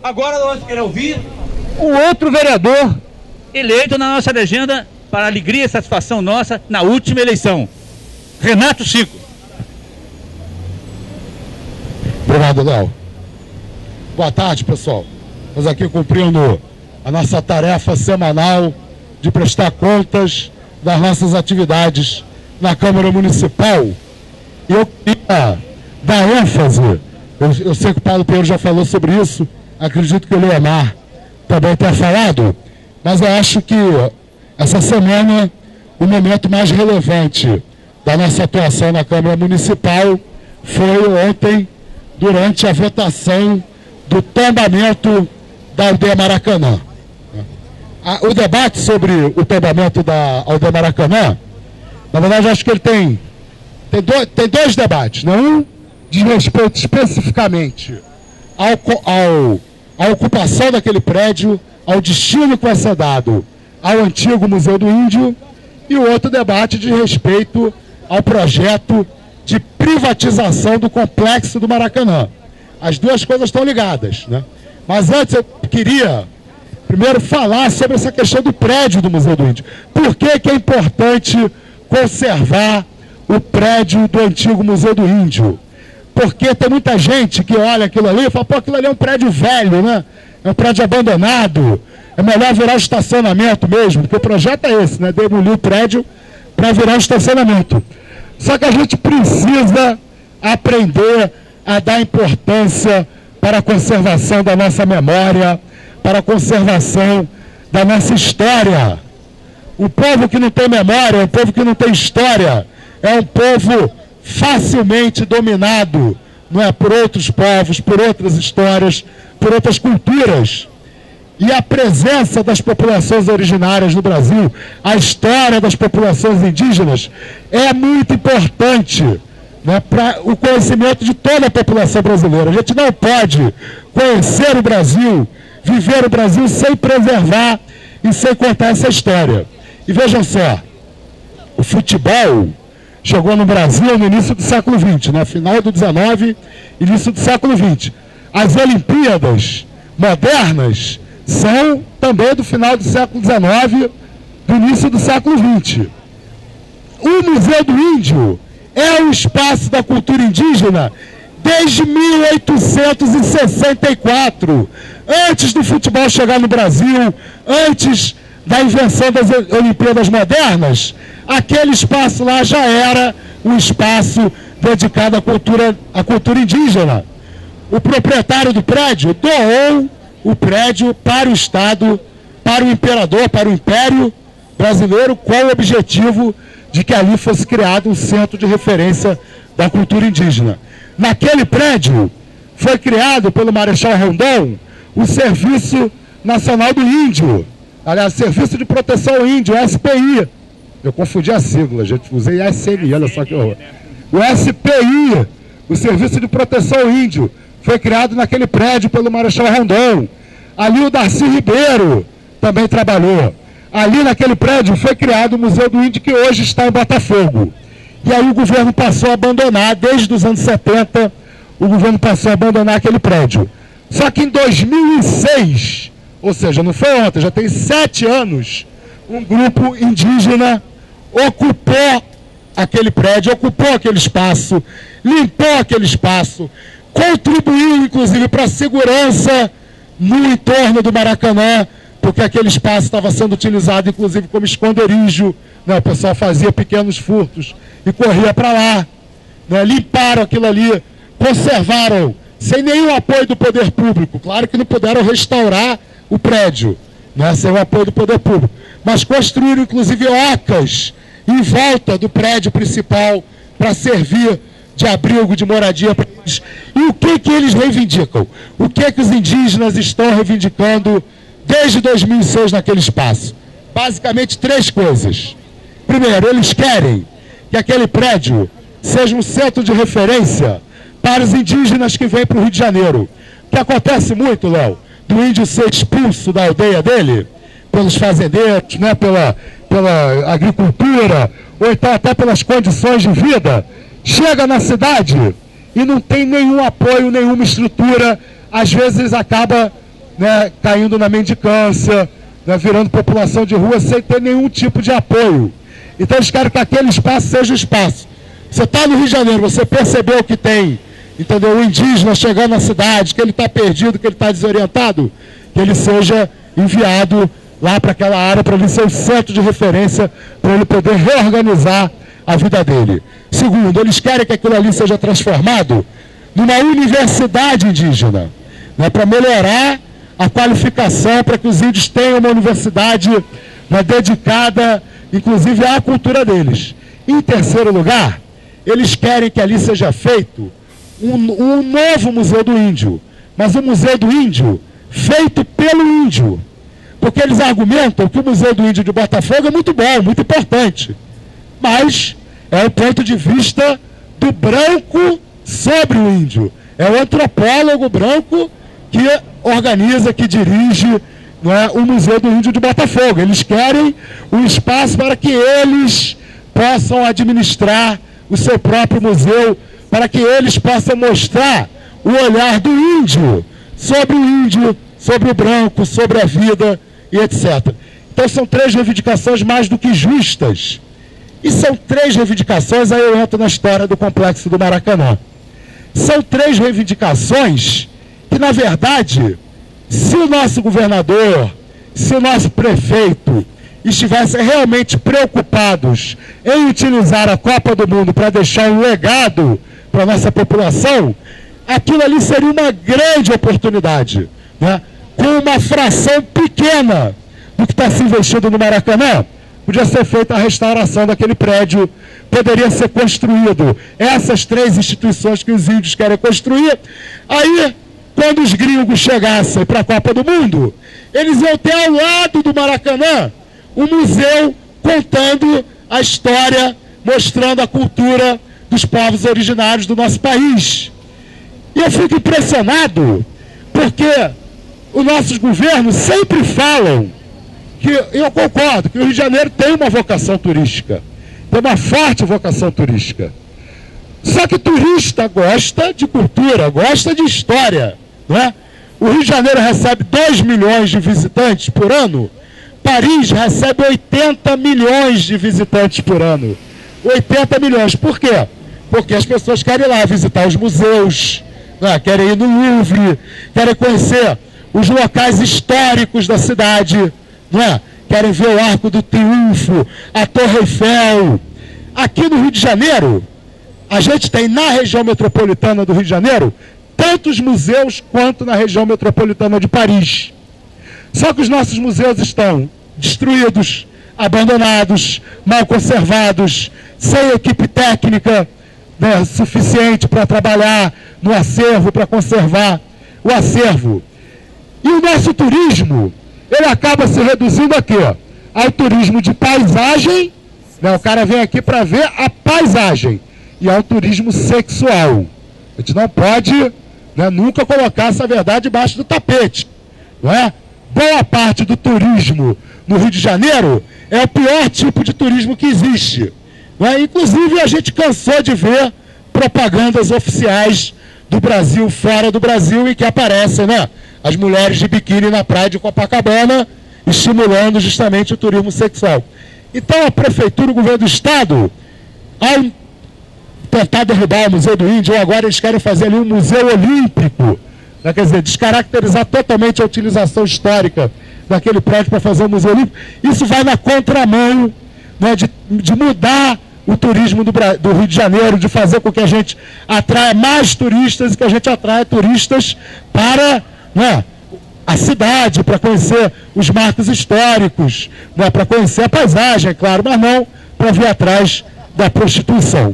Agora nós queremos ouvir o outro vereador eleito na nossa legenda para alegria e satisfação nossa na última eleição, Renato Chico. Obrigado, Léo. Boa tarde, pessoal. Estamos aqui cumprindo a nossa tarefa semanal de prestar contas das nossas atividades na Câmara Municipal. E eu queria dar ênfase, eu sei que o Paulo Pinheiro já falou sobre isso, acredito que o Leonardo também tenha falado, mas eu acho que essa semana o momento mais relevante da nossa atuação na Câmara Municipal foi ontem, durante a votação do tombamento da aldeia Maracanã. O debate sobre o tombamento da aldeia Maracanã, na verdade, acho que ele tem dois debates, né? Um diz respeito especificamente à ocupação daquele prédio, ao destino que vai ser dado ao antigo Museu do Índio, e o outro debate diz respeito ao projeto de privatização do complexo do Maracanã. As duas coisas estão ligadas, né? Mas antes eu queria primeiro falar sobre essa questão do prédio do Museu do Índio. Por que é importante conservar o prédio do antigo Museu do Índio? Porque tem muita gente que olha aquilo ali e fala, pô, aquilo ali é um prédio velho, né? É um prédio abandonado, é melhor virar estacionamento mesmo, porque o projeto é esse, né? Demolir o prédio para virar estacionamento. Só que a gente precisa aprender a dar importância para a conservação da nossa memória, para a conservação da nossa história. O povo que não tem memória, o povo que não tem história, é um povo facilmente dominado, não é, por outros povos, por outras histórias, por outras culturas. E a presença das populações originárias no Brasil, a história das populações indígenas, é muito importante, né, para o conhecimento de toda a população brasileira. A gente não pode conhecer o Brasil, viver o Brasil sem preservar e sem contar essa história. E vejam só, o futebol chegou no Brasil no início do século XX, né? Final do XIX, início do século XX. As Olimpíadas modernas são também do final do século XIX, do início do século XX. O Museu do Índio é um espaço da cultura indígena desde 1864, antes do futebol chegar no Brasil, antes da invenção das Olimpíadas modernas. Aquele espaço lá já era um espaço dedicado à cultura indígena. O proprietário do prédio doou o prédio para o Estado, para o imperador, para o Império Brasileiro, com o objetivo de que ali fosse criado um centro de referência da cultura indígena. Naquele prédio foi criado pelo Marechal Rondon o Serviço Nacional do Índio, aliás, Serviço de Proteção ao Índio, SPI. Eu confundi a sigla, gente, usei SNI, olha só que horror. O SPI, o Serviço de Proteção ao Índio, foi criado naquele prédio pelo Marechal Rondon. Ali o Darcy Ribeiro também trabalhou. Ali naquele prédio foi criado o Museu do Índio, que hoje está em Botafogo. E aí o governo passou a abandonar, desde os anos 70, o governo passou a abandonar aquele prédio. Só que em 2006, ou seja, não foi ontem, já tem 7 anos, um grupo indígena ocupou aquele prédio, ocupou aquele espaço, limpou aquele espaço, contribuiu inclusive para a segurança no entorno do Maracanã, porque aquele espaço estava sendo utilizado inclusive como esconderijo, né? O pessoal fazia pequenos furtos e corria para lá, né? Limparam aquilo ali, conservaram, sem nenhum apoio do poder público. Claro que não puderam restaurar o prédio, né? Sem o apoio do poder público, mas construíram inclusive ocas em volta do prédio principal para servir de abrigo, de moradia para eles. E o que eles reivindicam? O que os indígenas estão reivindicando desde 2006 naquele espaço? Basicamente 3 coisas. Primeiro, eles querem que aquele prédio seja um centro de referência para os indígenas que vêm para o Rio de Janeiro. O que acontece muito, Léo, do índio ser expulso da aldeia dele, pelos fazendeiros, né, pela agricultura, ou então até pelas condições de vida, chega na cidade e não tem nenhum apoio, nenhuma estrutura, às vezes acaba né, caindo na mendicância, né, virando população de rua sem ter nenhum tipo de apoio. Então eles querem que aquele espaço seja o espaço. Você está no Rio de Janeiro, você percebeu que tem, entendeu, o indígena chegando na cidade, que ele está perdido, que ele está desorientado, que ele seja enviado lá para aquela área, para ele ser o centro de referência, para ele poder reorganizar a vida dele. Segundo, eles querem que aquilo ali seja transformado numa universidade indígena, né, para melhorar a qualificação, para que os índios tenham uma universidade, né, dedicada, inclusive, à cultura deles. Em terceiro lugar, eles querem que ali seja feito um novo Museu do Índio, mas um Museu do Índio feito pelo índio, porque eles argumentam que o Museu do Índio de Botafogo é muito bom, muito importante, mas é o ponto de vista do branco sobre o índio. É o antropólogo branco que organiza, que dirige, né, o Museu do Índio de Botafogo. Eles querem um espaço para que eles possam administrar o seu próprio museu, para que eles possam mostrar o olhar do índio, sobre o branco, sobre a vida e etc. Então são 3 reivindicações mais do que justas. E são 3 reivindicações, aí eu entro na história do Complexo do Maracanã. São 3 reivindicações que, na verdade, se o nosso governador, se o nosso prefeito estivessem realmente preocupados em utilizar a Copa do Mundo para deixar um legado para a nossa população, aquilo ali seria uma grande oportunidade, né? Com uma fração pequena do que está se investindo no Maracanã, podia ser feita a restauração daquele prédio, poderia ser construído essas 3 instituições que os índios querem construir. Aí, quando os gringos chegassem para a Copa do Mundo, eles iam ter ao lado do Maracanã um museu contando a história, mostrando a cultura dos povos originários do nosso país. E eu fico impressionado, porque os nossos governos sempre falam que, eu concordo, que o Rio de Janeiro tem uma vocação turística, tem uma forte vocação turística. Só que turista gosta de cultura, gosta de história, não é? O Rio de Janeiro recebe 2 milhões de visitantes por ano, Paris recebe 80 milhões de visitantes por ano. 80 milhões, por quê? Porque as pessoas querem ir lá visitar os museus, né? Querem ir no Louvre, querem conhecer os locais históricos da cidade, não é? Querem ver o Arco do Triunfo, a Torre Eiffel. Aqui no Rio de Janeiro, a gente tem na região metropolitana do Rio de Janeiro, tantos museus quanto na região metropolitana de Paris. Só que os nossos museus estão destruídos, abandonados, mal conservados, sem equipe técnica, né, suficiente para trabalhar no acervo, para conservar o acervo. E o nosso turismo, ele acaba se reduzindo aqui, ó, ao turismo de paisagem, né, o cara vem aqui para ver a paisagem, e ao turismo sexual. A gente não pode, né, nunca colocar essa verdade debaixo do tapete, não é? Boa parte do turismo no Rio de Janeiro é o pior tipo de turismo que existe, não é? Inclusive a gente cansou de ver propagandas oficiais do Brasil, fora do Brasil, em que aparecem, né, as mulheres de biquíni na praia de Copacabana, estimulando justamente o turismo sexual. Então a prefeitura, o governo do estado, ao tentar derrubar o Museu do Índio, agora eles querem fazer ali um museu olímpico, né? Quer dizer, descaracterizar totalmente a utilização histórica daquele prédio para fazer um museu olímpico. Isso vai na contramão, né, de mudar o turismo do Rio de Janeiro, de fazer com que a gente atraia mais turistas e que a gente atraia turistas para, né, a cidade, para conhecer os marcos históricos, né, para conhecer a paisagem, é claro, mas não para vir atrás da prostituição.